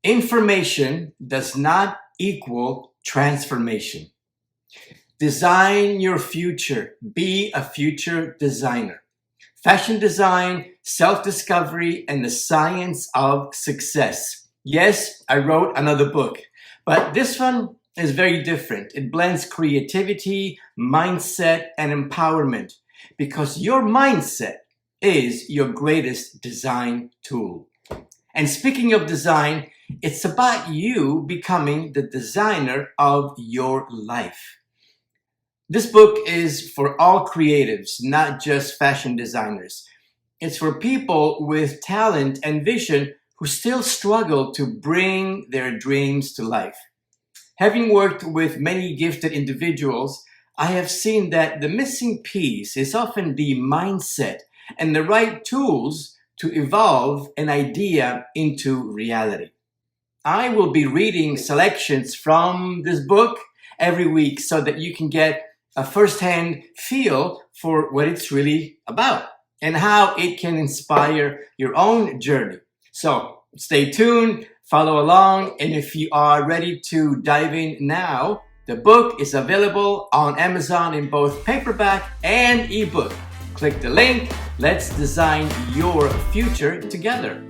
Information does not equal transformation. Design your future. Be a future designer. Fashion design, self-discovery, and the science of success. Yes, I wrote another book, but this one is very different. It blends creativity, mindset, and empowerment because your mindset is your greatest design tool. And speaking of design, it's about you becoming the designer of your life. This book is for all creatives, not just fashion designers. It's for people with talent and vision who still struggle to bring their dreams to life. Having worked with many gifted individuals, I have seen that the missing piece is often the mindset and the right tools to evolve an idea into reality. I will be reading selections from this book every week so that you can get a first-hand feel for what it's really about and how it can inspire your own journey. So stay tuned, follow along, and if you are ready to dive in now, the book is available on Amazon in both paperback and ebook. Click the link. Let's design your future together.